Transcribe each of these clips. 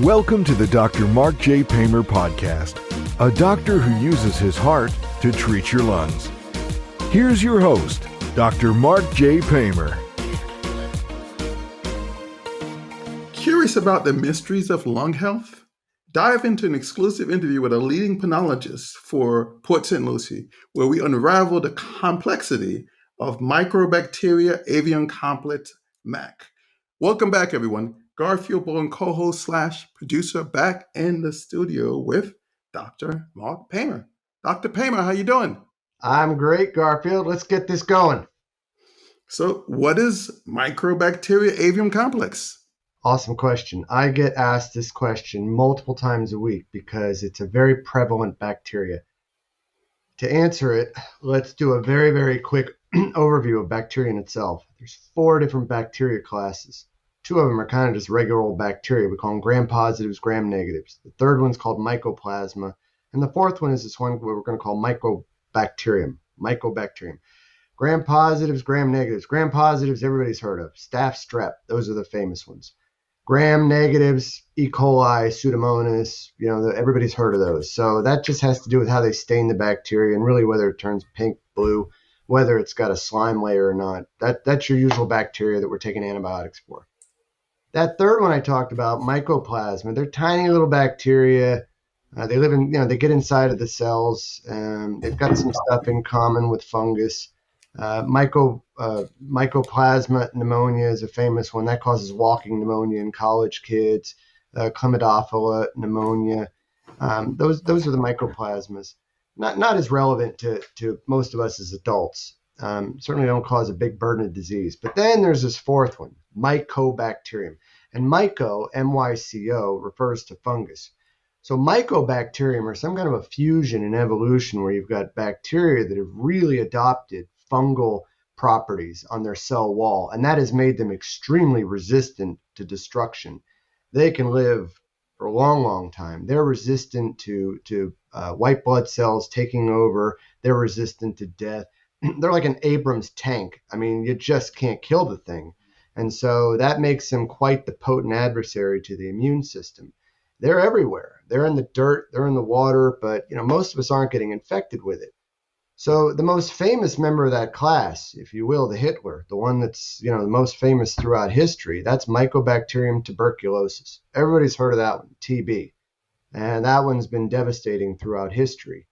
Welcome to the Dr. Mark J. Pamer podcast, a doctor who uses his heart to treat your lungs. Here's your host, Dr. Mark J. Pamer. Curious about the mysteries of lung health? Dive into an exclusive interview with a leading pulmonologist for Port St. Lucie, where we unravel the complexity of Mycobacteria Avium Complex, MAC. Welcome back, everyone. Garfield Bowen, co-host / producer, back in the studio with Dr. Mark Pamer. Dr. Pamer, how you doing? I'm great, Garfield. Let's get this going. So, what is Mycobacteria Avium Complex? Awesome question. I get asked this question multiple times a week because it's a very prevalent bacteria. To answer it, let's do a very, very quick overview of bacteria in itself. There's 4 different bacteria classes. 2 of them are kind of just regular old bacteria. We call them gram-positives, gram-negatives. The third one's called mycoplasma. And the fourth one is this one we're going to call Mycobacterium. Gram-positives, gram-negatives. Gram-positives, everybody's heard of. Staph, strep, those are the famous ones. Gram-negatives, E. coli, Pseudomonas, everybody's heard of those. So that just has to do with how they stain the bacteria and really whether it turns pink, blue, whether it's got a slime layer or not. That's your usual bacteria that we're taking antibiotics for. That third one I talked about, mycoplasma, they're tiny little bacteria. They live in, they get inside of the cells. They've got some stuff in common with fungus. Mycoplasma pneumonia is a famous one. That causes walking pneumonia in college kids. Chlamydophila pneumonia. Those are the mycoplasmas. Not as relevant to most of us as adults. Certainly don't cause a big burden of disease. But then there's this fourth one, Mycobacterium. And myco, M-Y-C-O, refers to fungus. So Mycobacterium are some kind of a fusion in evolution where you've got bacteria that have really adopted fungal properties on their cell wall, and that has made them extremely resistant to destruction. They can live for a long, long time. They're resistant to white blood cells taking over. They're resistant to death. They're like an Abrams tank. I mean, you just can't kill the thing. And so that makes them quite the potent adversary to the immune system. They're everywhere. They're in the dirt, they're in the water, but most of us aren't getting infected with it. So the most famous member of that class, if you will, the Hitler, the one that's the most famous throughout history, that's Mycobacterium tuberculosis. Everybody's heard of that one, TB. And that one's been devastating throughout history.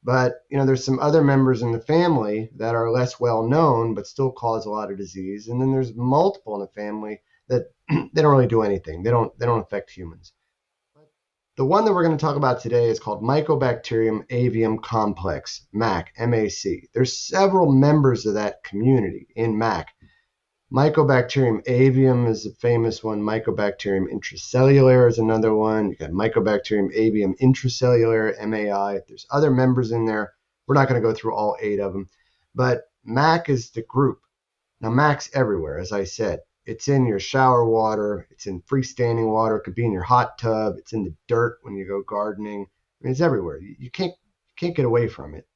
But, there's some other members in the family that are less well known, but still cause a lot of disease. And then there's multiple in the family that they don't really do anything. They don't affect humans. The one that we're going to talk about today is called Mycobacterium Avium Complex, MAC, M-A-C. There's several members of that community in MAC. Mycobacterium avium is a famous one. Mycobacterium intracellular is another one. You've got Mycobacterium avium intracellular, MAI. There's other members in there. We're not going to go through all 8 of them. But MAC is the group. Now, MAC's everywhere, as I said. It's in your shower water. It's in freestanding water. It could be in your hot tub. It's in the dirt when you go gardening. I mean, it's everywhere. You can't get away from it.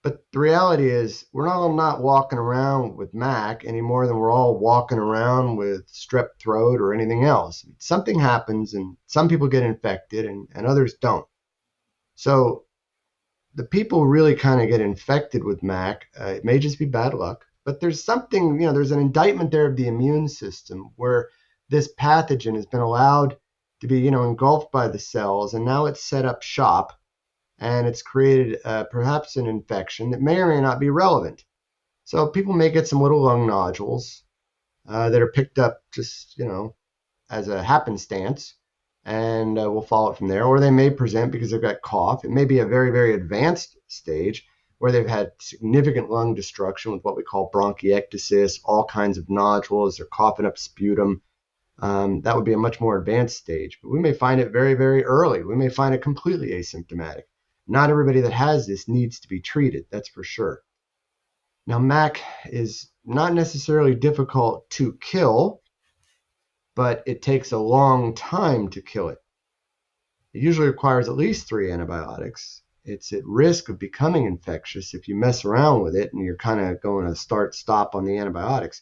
But the reality is we're all not walking around with MAC any more than we're all walking around with strep throat or anything else. Something happens and some people get infected and others don't. So the people who really kind of get infected with MAC, it may just be bad luck, but there's something, there's an indictment there of the immune system where this pathogen has been allowed to be, engulfed by the cells, and now it's set up shop. And it's created perhaps an infection that may or may not be relevant. So people may get some little lung nodules that are picked up just, as a happenstance, and we'll follow it from there. Or they may present because they've got cough. It may be a very, very advanced stage where they've had significant lung destruction with what we call bronchiectasis, all kinds of nodules. They're coughing up sputum. That would be a much more advanced stage. But we may find it very, very early. We may find it completely asymptomatic. Not everybody that has this needs to be treated, that's for sure. Now, MAC is not necessarily difficult to kill, but it takes a long time to kill it. It usually requires at least 3 antibiotics. It's at risk of becoming infectious if you mess around with it and you're kind of going to start-stop on the antibiotics.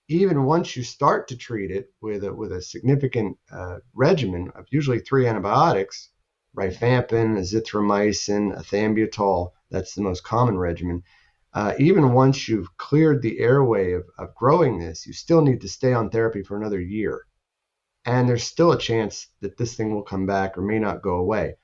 even once you start to treat it with a significant regimen of usually 3 antibiotics, rifampin, azithromycin, ethambutol, that's the most common regimen. Even once you've cleared the airway of growing this, you still need to stay on therapy for another year. And there's still a chance that this thing will come back or may not go away.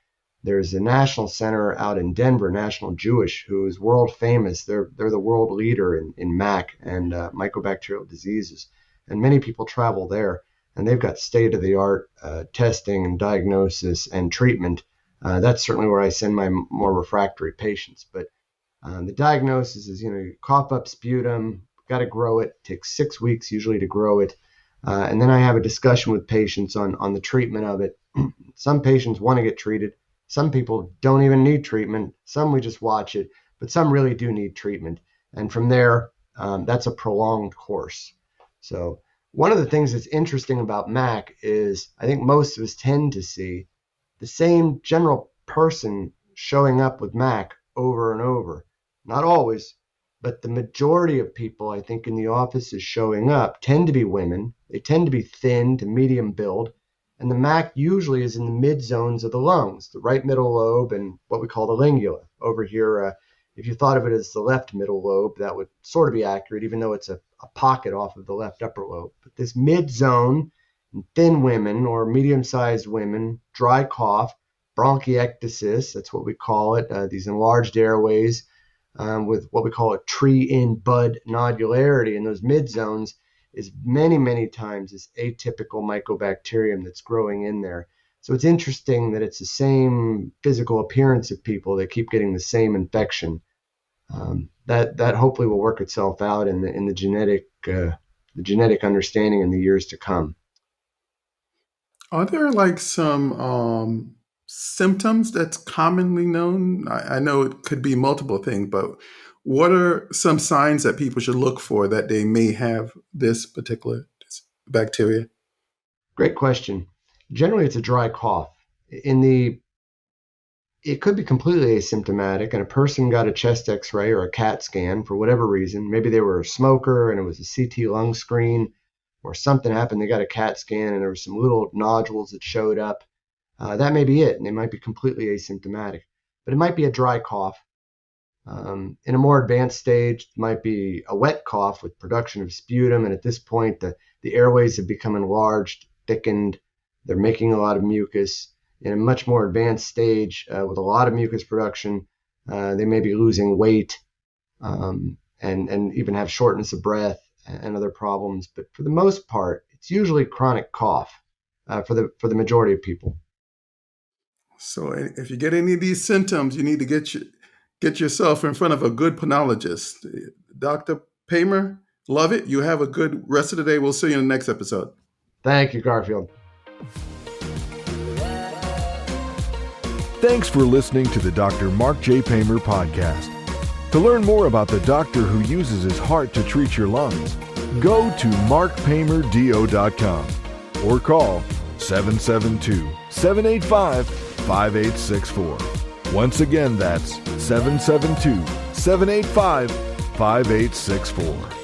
There's a national center out in Denver, National Jewish, who is world famous. They're the world leader in MAC and mycobacterial diseases. And many people travel there, and they've got state-of-the-art testing and diagnosis and treatment. That's certainly where I send my more refractory patients. But the diagnosis is, you cough up sputum, got to grow it. It takes 6 weeks usually to grow it. And then I have a discussion with patients on the treatment of it. Some patients want to get treated. Some people don't even need treatment. Some we just watch it, but some really do need treatment. And from there, that's a prolonged course. So one of the things that's interesting about MAC is I think most of us tend to see the same general person showing up with MAC over and over. Not always, but the majority of people I think in the offices showing up tend to be women. They tend to be thin to medium build. And the MAC usually is in the mid zones of the lungs, the right middle lobe and what we call the lingula. Over here, if you thought of it as the left middle lobe, that would sort of be accurate, even though it's a pocket off of the left upper lobe. But this mid zone, in thin women or medium-sized women, dry cough, bronchiectasis, that's what we call it, these enlarged airways with what we call a tree-in-bud nodularity in those mid zones, is many, many times this atypical mycobacterium that's growing in there. So it's interesting that it's the same physical appearance of people that keep getting the same infection. That hopefully will work itself out in the genetic understanding in the years to come. Are there like some symptoms that's commonly known? I know it could be multiple things, but what are some signs that people should look for that they may have this particular bacteria? Great question. Generally, it's a dry cough. It could be completely asymptomatic, and a person got a chest x-ray or a CAT scan for whatever reason. Maybe they were a smoker and it was a CT lung screen, or something happened. They got a CAT scan and there were some little nodules that showed up. That may be it, and they might be completely asymptomatic. But it might be a dry cough. In a more advanced stage, it might be a wet cough with production of sputum, and at this point, the airways have become enlarged, thickened. They're making a lot of mucus. In a much more advanced stage, with a lot of mucus production, they may be losing weight and even have shortness of breath and other problems. But for the most part, it's usually chronic cough for the majority of people. So if you get any of these symptoms, you need to get yourself in front of a good pulmonologist. Dr. Pamer, love it. You have a good rest of the day. We'll see you in the next episode. Thank you, Garfield. Thanks for listening to the Dr. Mark J. Pamer podcast. To learn more about the doctor who uses his heart to treat your lungs, go to markpamerdo.com or call 772-785-5864. Once again, that's 772-785-5864.